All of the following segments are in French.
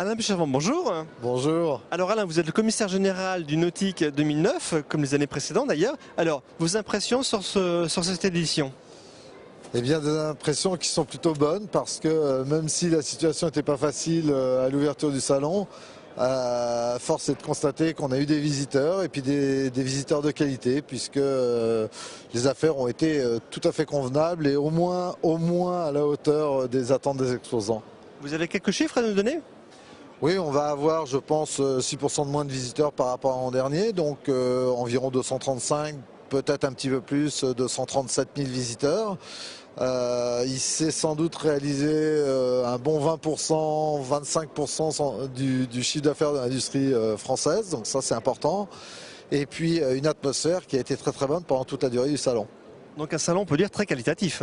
Alain Buchavant, bonjour. Bonjour. Alors Alain, vous êtes le commissaire général du Nautique 2009, comme les années précédentes d'ailleurs. Alors, vos impressions sur cette édition? Eh bien, des impressions qui sont plutôt bonnes parce que même si la situation n'était pas facile à l'ouverture du salon, force est de constater qu'on a eu des visiteurs et puis des visiteurs de qualité puisque les affaires ont été tout à fait convenables et au moins à la hauteur des attentes des exposants. Vous avez quelques chiffres à nous donner? Oui, on va avoir, je pense, 6% de moins de visiteurs par rapport à l'an dernier, donc environ 235, peut-être un petit peu plus, 237 000 visiteurs. Il s'est sans doute réalisé un bon 20%, 25% du chiffre d'affaires de l'industrie française, donc ça c'est important. Et puis une atmosphère qui a été très très bonne pendant toute la durée du salon. Donc un salon, on peut dire, très qualitatif.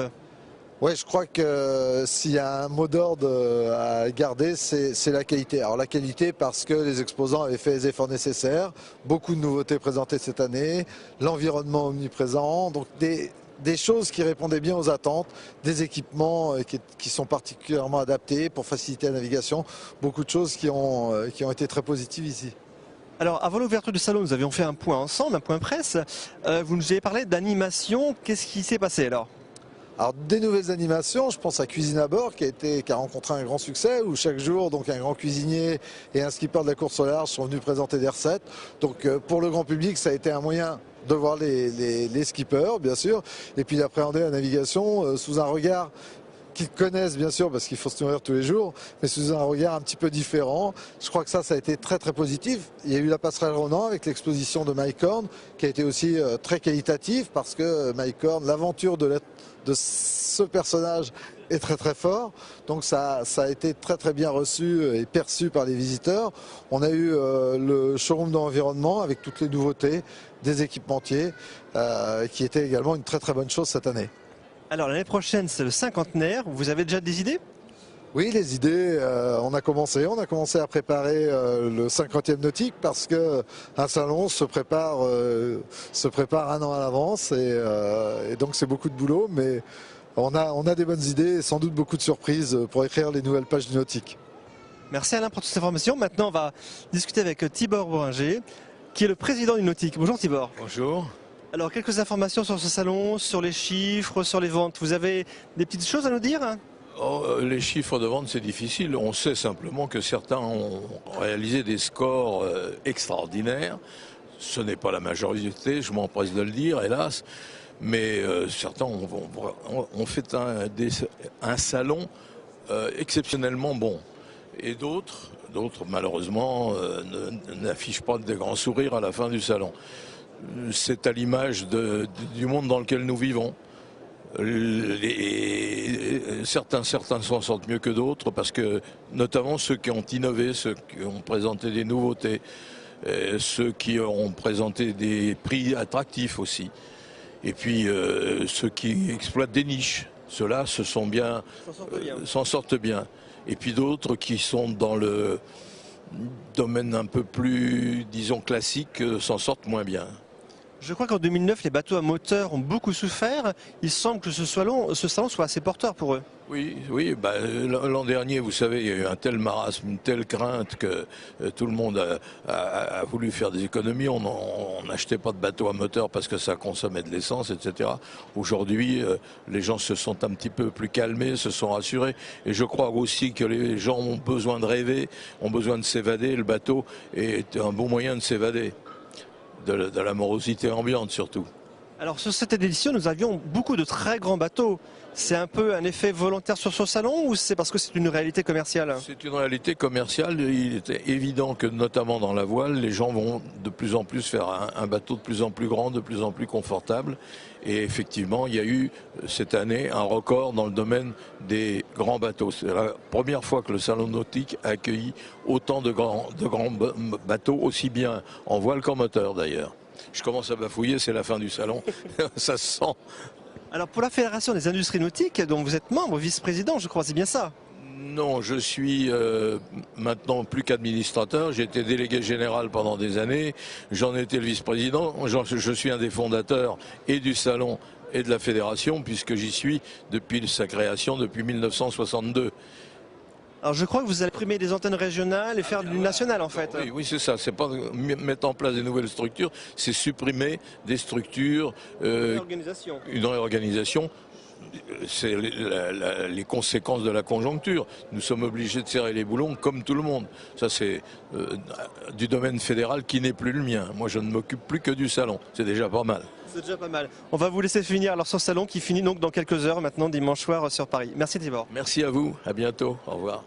Oui, je crois que s'il y a un mot d'ordre à garder, c'est la qualité. Alors la qualité parce que les exposants avaient fait les efforts nécessaires, beaucoup de nouveautés présentées cette année, l'environnement omniprésent, donc des choses qui répondaient bien aux attentes, des équipements qui sont particulièrement adaptés pour faciliter la navigation, beaucoup de choses qui ont été très positives ici. Alors avant l'ouverture du salon, nous avions fait un point ensemble, un point presse. Vous nous avez parlé d'animation, qu'est-ce qui s'est passé alors? Alors des nouvelles animations, je pense à Cuisine à bord qui a rencontré un grand succès où chaque jour donc un grand cuisinier et un skipper de la course au large sont venus présenter des recettes. Donc pour le grand public ça a été un moyen de voir les skippers bien sûr et puis d'appréhender la navigation sous un regard qu'ils connaissent bien sûr parce qu'il faut se nourrir tous les jours, mais sous un regard un petit peu différent. Je crois que ça a été très très positif. Il y a eu la passerelle Ronan avec l'exposition de Mike Horn qui a été aussi très qualitative parce que Mike Horn, l'aventure de ce personnage est très très fort, donc ça a été très très bien reçu et perçu par les visiteurs. On a eu le showroom de l'environnement avec toutes les nouveautés, des équipementiers, qui était également une très très bonne chose cette année. Alors l'année prochaine, c'est le cinquantenaire, vous avez déjà des idées? Oui, les idées, on a commencé à préparer le 50e nautique parce que un salon se prépare un an à l'avance et donc c'est beaucoup de boulot, mais on a des bonnes idées et sans doute beaucoup de surprises pour écrire les nouvelles pages du nautique. Merci Alain pour toutes ces informations. Maintenant, on va discuter avec Tibor Boeringer, qui est le président du Nautique. Bonjour Tibor. Bonjour. Alors quelques informations sur ce salon, sur les chiffres, sur les ventes. Vous avez des petites choses à nous dire? Les chiffres de vente, c'est difficile. On sait simplement que certains ont réalisé des scores extraordinaires. Ce n'est pas la majorité, je m'empresse de le dire, hélas. Mais certains ont fait un salon exceptionnellement bon. Et d'autres malheureusement, n'affichent pas de grands sourires à la fin du salon. C'est à l'image du monde dans lequel nous vivons. Certains s'en sortent mieux que d'autres parce que notamment ceux qui ont innové, ceux qui ont présenté des nouveautés, ceux qui ont présenté des prix attractifs aussi. Et puis ceux qui exploitent des niches, ceux-là s'en sortent bien. Et puis d'autres qui sont dans le domaine un peu plus, disons, classique, s'en sortent moins bien. Je crois qu'en 2009, les bateaux à moteur ont beaucoup souffert. Il semble que ce salon soit assez porteur pour eux. Oui, l'an dernier, vous savez, il y a eu un tel marasme, une telle crainte que tout le monde a voulu faire des économies. On n'achetait pas de bateaux à moteur parce que ça consommait de l'essence, etc. Aujourd'hui, les gens se sont un petit peu plus calmés, se sont rassurés. Et je crois aussi que les gens ont besoin de rêver, ont besoin de s'évader. Le bateau est un bon moyen de s'évader. De la morosité ambiante surtout. Alors sur cette édition, nous avions beaucoup de très grands bateaux. C'est un peu un effet volontaire sur ce salon ou c'est parce que c'est une réalité commerciale? C'est une réalité commerciale. Il est évident que notamment dans la voile, les gens vont de plus en plus faire un bateau de plus en plus grand, de plus en plus confortable. Et effectivement, il y a eu cette année un record dans le domaine des grands bateaux. C'est la première fois que le salon nautique a accueilli autant de grands bateaux, aussi bien en voile qu'en moteur d'ailleurs. Je commence à bafouiller, c'est la fin du salon, ça se sent. Alors pour la Fédération des industries nautiques, dont vous êtes membre, vice-président, je crois, c'est bien ça? Non, je suis maintenant plus qu'administrateur. J'ai été délégué général pendant des années. J'en ai été le vice-président. Je suis un des fondateurs et du salon et de la fédération, puisque j'y suis depuis sa création, depuis 1962. Alors je crois que vous allez supprimer des antennes régionales et faire du national en fait. Oui, oui, c'est ça. C'est pas mettre en place des nouvelles structures, c'est supprimer des structures, une réorganisation. C'est les conséquences de la conjoncture. Nous sommes obligés de serrer les boulons comme tout le monde. Ça, c'est du domaine fédéral qui n'est plus le mien. Moi, je ne m'occupe plus que du salon. C'est déjà pas mal. C'est déjà pas mal. On va vous laisser finir alors sur salon qui finit donc dans quelques heures maintenant dimanche soir sur Paris. Merci Tibor. Merci à vous. À bientôt. Au revoir.